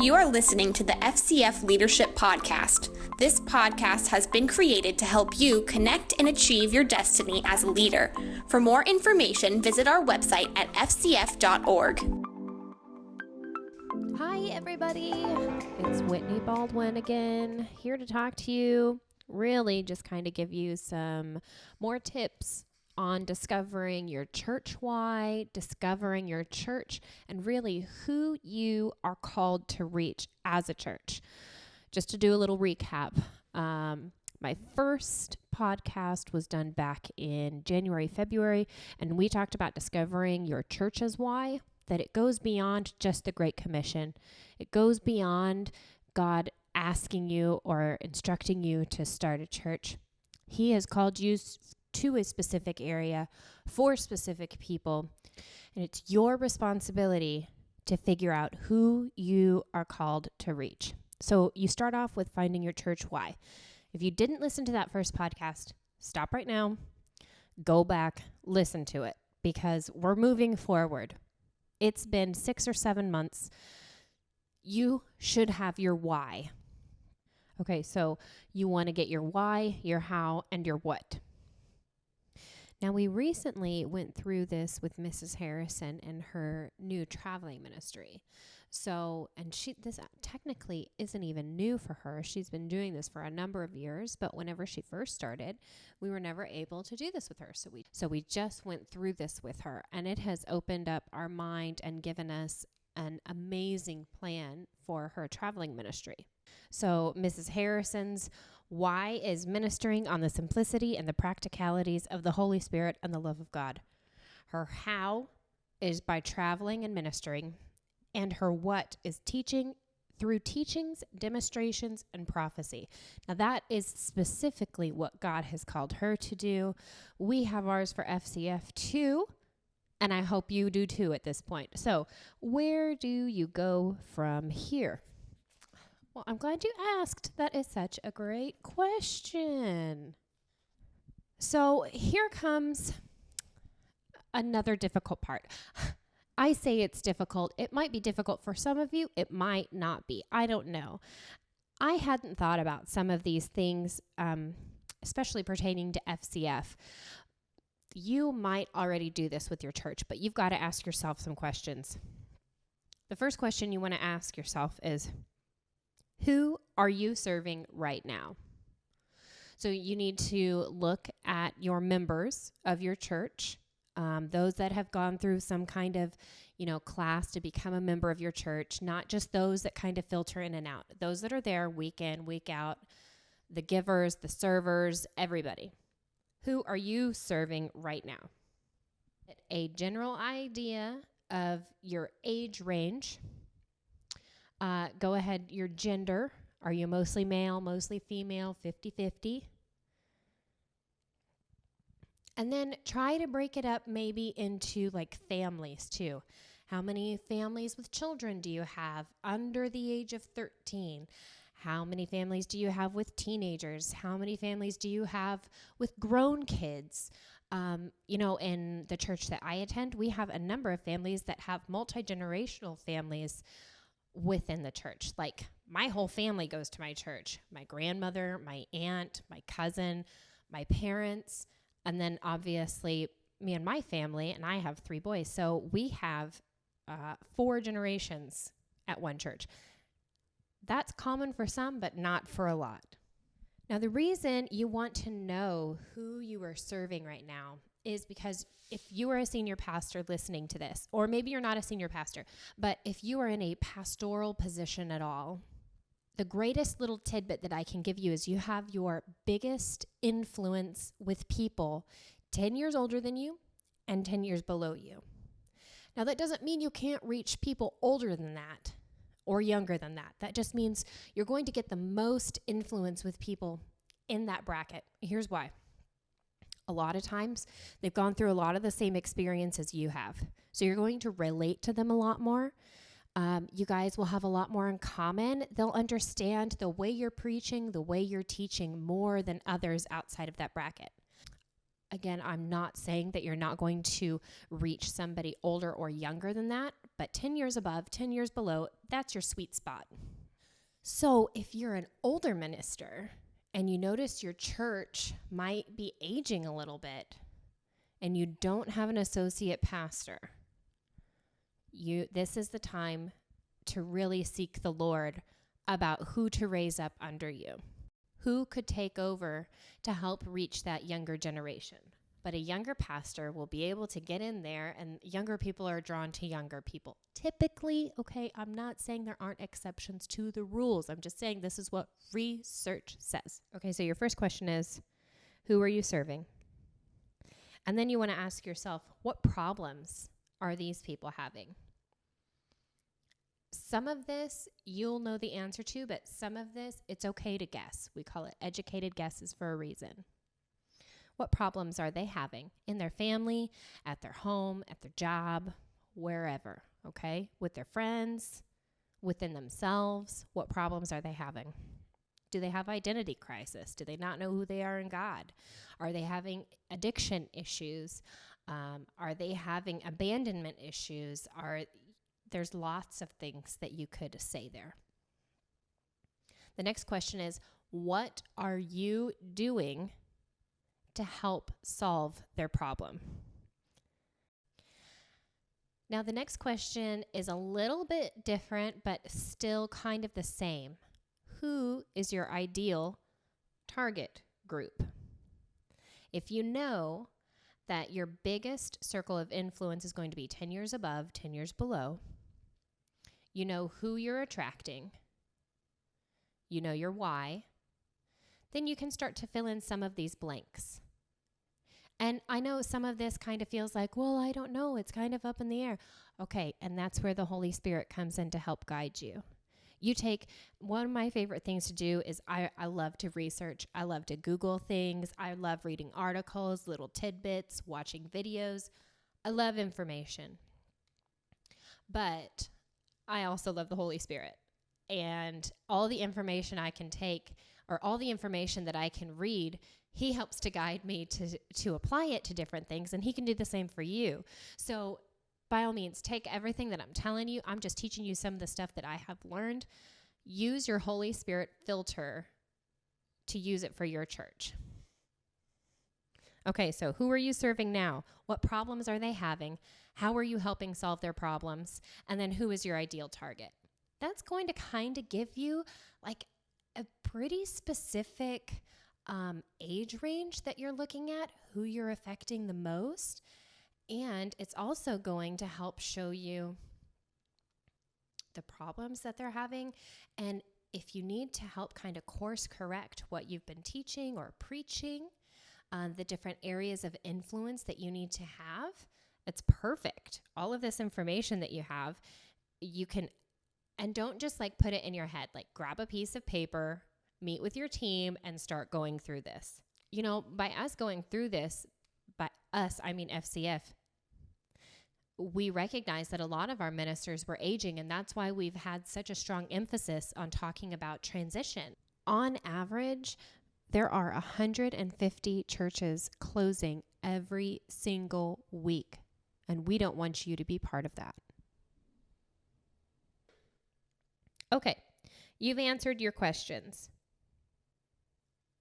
You are listening to the FCF Leadership Podcast. This podcast has been created to help you connect and achieve your destiny as a leader. For more information, visit our website at fcf.org. Hi, everybody. It's Whitney Baldwin again, here to talk to you. Really just kind of give you some more tips on discovering your church why, discovering your church, and really who you are called to reach as a church. Just to do a little recap, my first podcast was done back in January, February, and we talked about discovering your church's why, that it goes beyond just the Great Commission. It goes beyond God asking you or instructing you to start a church. He has called you to a specific area for specific people, and it's your responsibility to figure out who you are called to reach. So you start off with finding your church why. If you didn't listen to that first podcast, stop right now, go back, listen to it, because we're moving forward. It's been 6 or 7 months. You should have your why. Okay, so you want to get your why, your how, and your what. Now, we recently went through this with Mrs. Harrison and her new traveling ministry. So, and this technically isn't even new for her. She's been doing this for a number of years, but whenever she first started, we were never able to do this with her. So we just went through this with her, and it has opened up our mind and given us an amazing plan for her traveling ministry. So Mrs. Harrison's why is ministering on the simplicity and the practicalities of the Holy Spirit and the love of God. Her how is by traveling and ministering, and her what is teaching through teachings, demonstrations, and prophecy. Now that is specifically what God has called her to do. We have ours for FCF too, and I hope you do too at this point. So where do you go from here? Well, I'm glad you asked. That is such a great question. So here comes another difficult part. I say it's difficult. It might be difficult for some of you. It might not be. I don't know. I hadn't thought about some of these things, especially pertaining to FCF. You might already do this with your church, but you've got to ask yourself some questions. The first question you want to ask yourself is, who are you serving right now? So you need to look at your members of your church, those that have gone through some kind of, class to become a member of your church, not just those that kind of filter in and out, those that are there week in, week out, the givers, the servers, everybody. Who are you serving right now? A general idea of your age range. Go ahead, your gender. Are you mostly male, mostly female, 50-50? And then try to break it up maybe into like families too. How many families with children do you have under the age of 13? How many families do you have with teenagers? How many families do you have with grown kids? In the church that I attend, we have a number of families that have multi-generational families within the church. Like my whole family goes to my church. My grandmother, my aunt, my cousin, my parents, and then obviously me and my family, and I have 3 boys. So we have 4 generations at one church. That's common for some, but not for a lot. Now, the reason you want to know who you are serving right now is because if you are a senior pastor listening to this, or maybe you're not a senior pastor, but if you are in a pastoral position at all, the greatest little tidbit that I can give you is you have your biggest influence with people 10 years older than you and 10 years below you. Now, that doesn't mean you can't reach people older than that or younger than that. That just means you're going to get the most influence with people in that bracket. Here's why. A lot of times, they've gone through a lot of the same experience as you have. So you're going to relate to them a lot more. You guys will have a lot more in common. They'll understand the way you're preaching, the way you're teaching more than others outside of that bracket. Again, I'm not saying that you're not going to reach somebody older or younger than that, but 10 years above, 10 years below, that's your sweet spot. So if you're an older minister and you notice your church might be aging a little bit and you don't have an associate pastor, this is the time to really seek the Lord about who to raise up under you. Who could take over to help reach that younger generation? But a younger pastor will be able to get in there, and younger people are drawn to younger people. Typically, okay, I'm not saying there aren't exceptions to the rules. I'm just saying this is what research says. Okay, so your first question is, who are you serving? And then you want to ask yourself, what problems are these people having? Some of this you'll know the answer to, but some of this, it's okay to guess. We call it educated guesses for a reason. What problems are they having in their family, at their home, at their job, wherever, okay? With their friends, within themselves, what problems are they having? Do they have identity crisis? Do they not know who they are in God? Are they having addiction issues? Are they having abandonment issues? There's lots of things that you could say there. The next question is, what are you doing to help solve their problem? Now, the next question is a little bit different, but still kind of the same. Who is your ideal target group? If you know that your biggest circle of influence is going to be 10 years above, 10 years below, you know who you're attracting, you know your why, then you can start to fill in some of these blanks. And I know some of this kind of feels like, well, I don't know, it's kind of up in the air. Okay, and that's where the Holy Spirit comes in to help guide you. One of my favorite things to do is I love to research. I love to Google things. I love reading articles, little tidbits, watching videos. I love information. But I also love the Holy Spirit. And all the information I can take, or all the information that I can read, he helps to guide me to apply it to different things, and he can do the same for you. So by all means, take everything that I'm telling you. I'm just teaching you some of the stuff that I have learned. Use your Holy Spirit filter to use it for your church. Okay, so who are you serving now? What problems are they having? How are you helping solve their problems? And then who is your ideal target? That's going to kind of give you like a pretty specific age range that you're looking at, who you're affecting the most. And it's also going to help show you the problems that they're having. And if you need to help kind of course correct what you've been teaching or preaching, the different areas of influence that you need to have, it's perfect. All of this information that you have, you can, and don't just like put it in your head, like grab a piece of paper, meet with your team, and start going through this. You know, by us going through this, by us, I mean FCF, we recognize that a lot of our ministers were aging, and that's why we've had such a strong emphasis on talking about transition. On average, there are 150 churches closing every single week, and we don't want you to be part of that. Okay, you've answered your questions.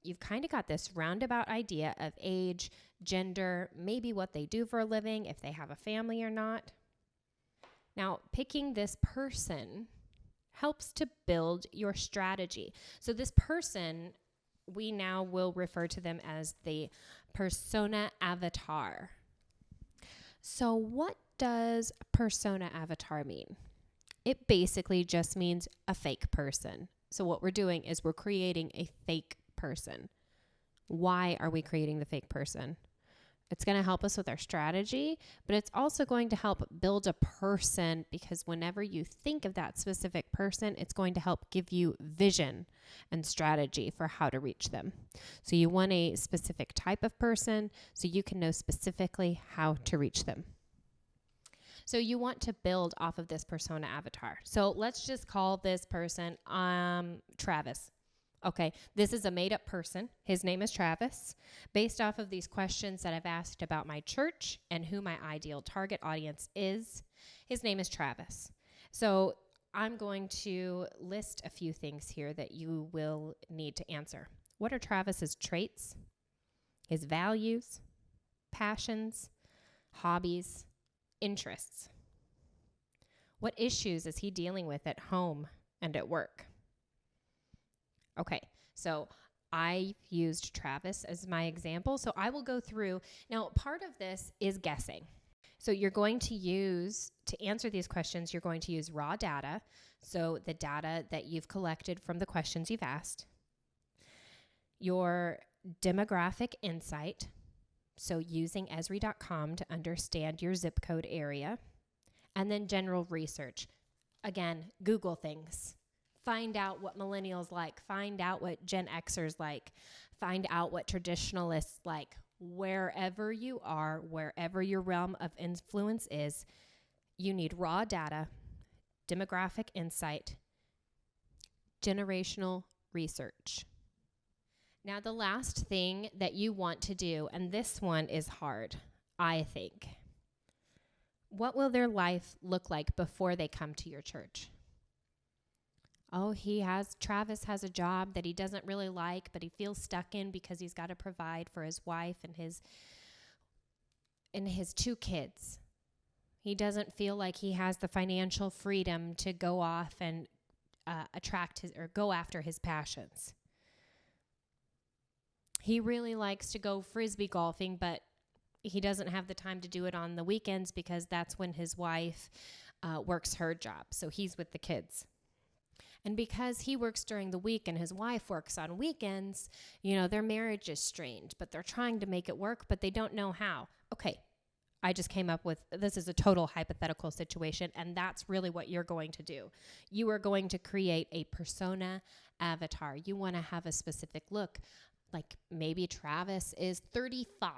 You've kind of got this roundabout idea of age, gender, maybe what they do for a living, if they have a family or not. Now, picking this person helps to build your strategy. So this person, we now will refer to them as the persona avatar. So what does persona avatar mean? It basically just means a fake person. So what we're doing is we're creating a fake person. Why are we creating the fake person? It's going to help us with our strategy, but it's also going to help build a person, because whenever you think of that specific person, it's going to help give you vision and strategy for how to reach them. So you want a specific type of person so you can know specifically how to reach them. So you want to build off of this persona avatar. So let's just call this person Travis. Okay, this is a made-up person. His name is Travis. Based off of these questions that I've asked about my church and who my ideal target audience is, His name is Travis. So I'm going to list a few things here that you will need to answer. What are Travis's traits, his values, passions, hobbies, interests? What issues is he dealing with at home and at work? Okay, so I used Travis as my example, so I will go through. Now, part of this is guessing. So you're going to use, to answer these questions, you're going to use raw data, so the data that you've collected from the questions you've asked, your demographic insight, so using Esri.com to understand your zip code area, and then general research. Again, Google things. Find out what millennials like. Find out what Gen Xers like. Find out what traditionalists like. Wherever you are, wherever your realm of influence is, you need raw data, demographic insight, generational research. Now, the last thing that you want to do, and this one is hard, I think. What will their life look like before they come to your church? Oh, Travis has a job that he doesn't really like, but he feels stuck in because he's got to provide for his wife and his 2 kids. He doesn't feel like he has the financial freedom to go off and go after his passions. He really likes to go frisbee golfing, but he doesn't have the time to do it on the weekends because that's when his wife works her job. So he's with the kids. And because he works during the week and his wife works on weekends, their marriage is strained, but they're trying to make it work, but they don't know how. Okay, I just came up with, this is a total hypothetical situation, and that's really what you're going to do. You are going to create a persona avatar. You want to have a specific look. Like maybe Travis is 35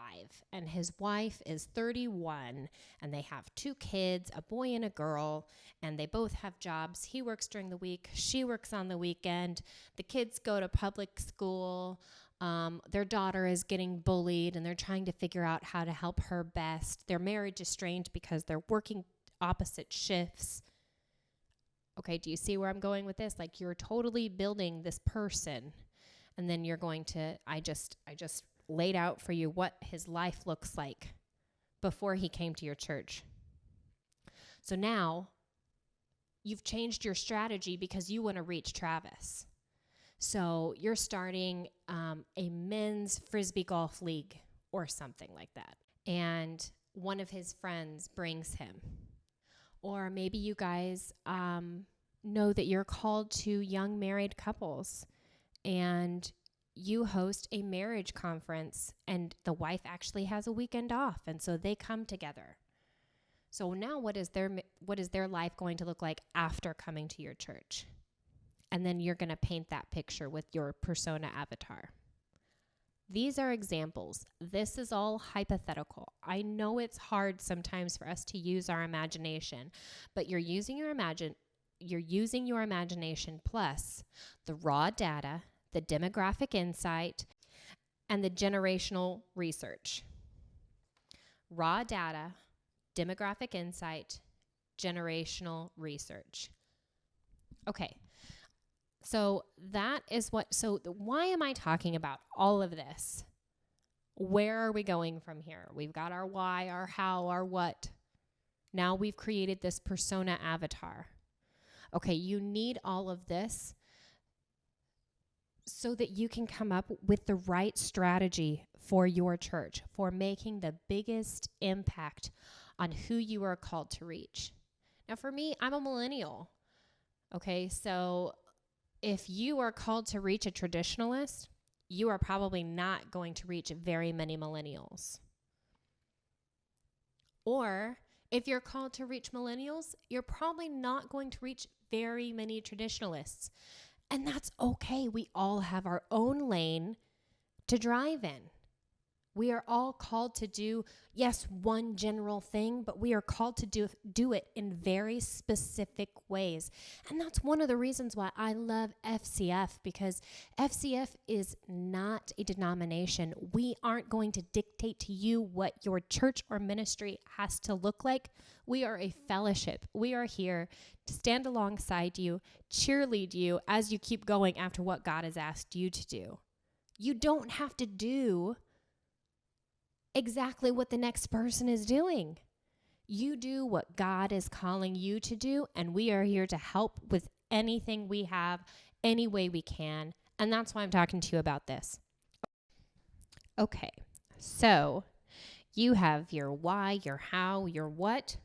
and his wife is 31 and they have 2 kids, a boy and a girl, and they both have jobs. He works during the week. She works on the weekend. The kids go to public school. Their daughter is getting bullied and they're trying to figure out how to help her best. Their marriage is strained because they're working opposite shifts. Okay, do you see where I'm going with this? Like you're totally building this person. And then you're going to, I just laid out for you what his life looks like before he came to your church. So now you've changed your strategy because you want to reach Travis. So you're starting a men's frisbee golf league or something like that. And one of his friends brings him. Or maybe you guys know that you're called to young married couples. And you host a marriage conference and the wife actually has a weekend off. And so they come together. So now what is their life going to look like after coming to your church? And then you're going to paint that picture with your persona avatar. These are examples. This is all hypothetical. I know it's hard sometimes for us to use our imagination, but you're using your imagination plus the raw data, the demographic insight, and the generational research. Raw data, demographic insight, generational research. Okay, so why am I talking about all of this? Where are we going from here? We've got our why, our how, our what. Now we've created this persona avatar. Okay, you need all of this so that you can come up with the right strategy for your church, for making the biggest impact on who you are called to reach. Now, for me, I'm a millennial. Okay, so if you are called to reach a traditionalist, you are probably not going to reach very many millennials. Or if you're called to reach millennials, you're probably not going to reach very many traditionalists. And that's okay. We all have our own lane to drive in. We are all called to do, yes, one general thing, but we are called to do it in very specific ways. And that's one of the reasons why I love FCF, because FCF is not a denomination. We aren't going to dictate to you what your church or ministry has to look like. We are a fellowship. We are here to stand alongside you, cheerlead you as you keep going after what God has asked you to do. You don't have to do exactly what the next person is doing. You do what God is calling you to do, and we are here to help with anything we have, any way we can. And that's why I'm talking to you about this. Okay, so you have your why, your how, your what.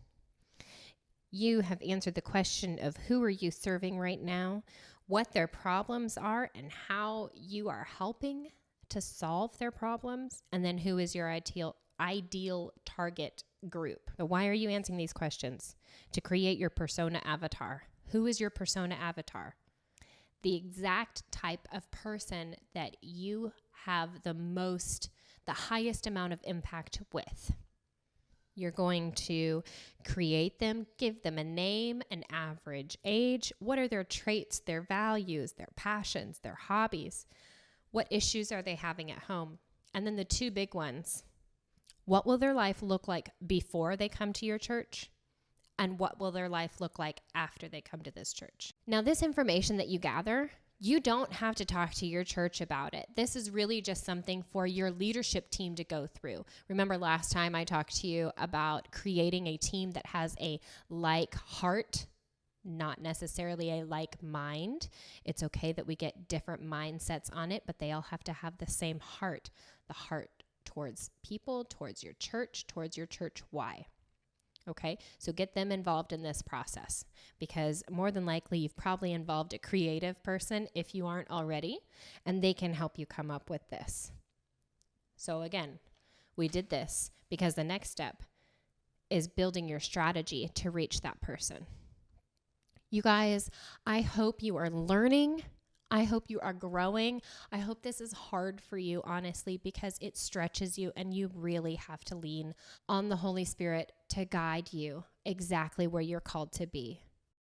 You have answered the question of who are you serving right now, what their problems are, and how you are helping to solve their problems, and then who is your ideal target group. So why are you answering these questions? To create your persona avatar. Who is your persona avatar? The exact type of person that you have the highest amount of impact with. You're going to create them, give them a name, an average age. What are their traits, their values, their passions, their hobbies? What issues are they having at home? And then the two big ones. What will their life look like before they come to your church? And what will their life look like after they come to this church? Now, this information that you gather, you don't have to talk to your church about it. This is really just something for your leadership team to go through. Remember last time I talked to you about creating a team that has a like heart, not necessarily a like mind. It's okay that we get different mindsets on it, but they all have to have the same heart, the heart towards people, towards your church why. Okay, so get them involved in this process, because more than likely you've probably involved a creative person if you aren't already, and they can help you come up with this. So again, we did this because the next step is building your strategy to reach that person. You guys, I hope you are learning. I hope you are growing. I hope this is hard for you, honestly, because it stretches you and you really have to lean on the Holy Spirit to guide you exactly where you're called to be.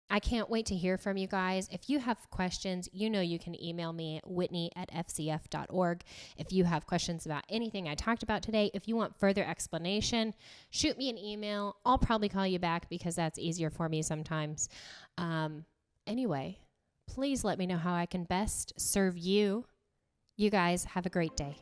I can't wait to hear from you guys. If you have questions, you can email me, Whitney@FCF.org. If you have questions about anything I talked about today, if you want further explanation, shoot me an email. I'll probably call you back because that's easier for me sometimes. Anyway, please let me know how I can best serve you. You guys have a great day.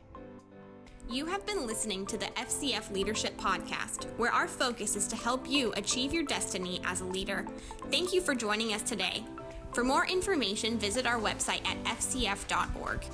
You have been listening to the FCF Leadership Podcast, where our focus is to help you achieve your destiny as a leader. Thank you for joining us today. For more information, visit our website at fcf.org.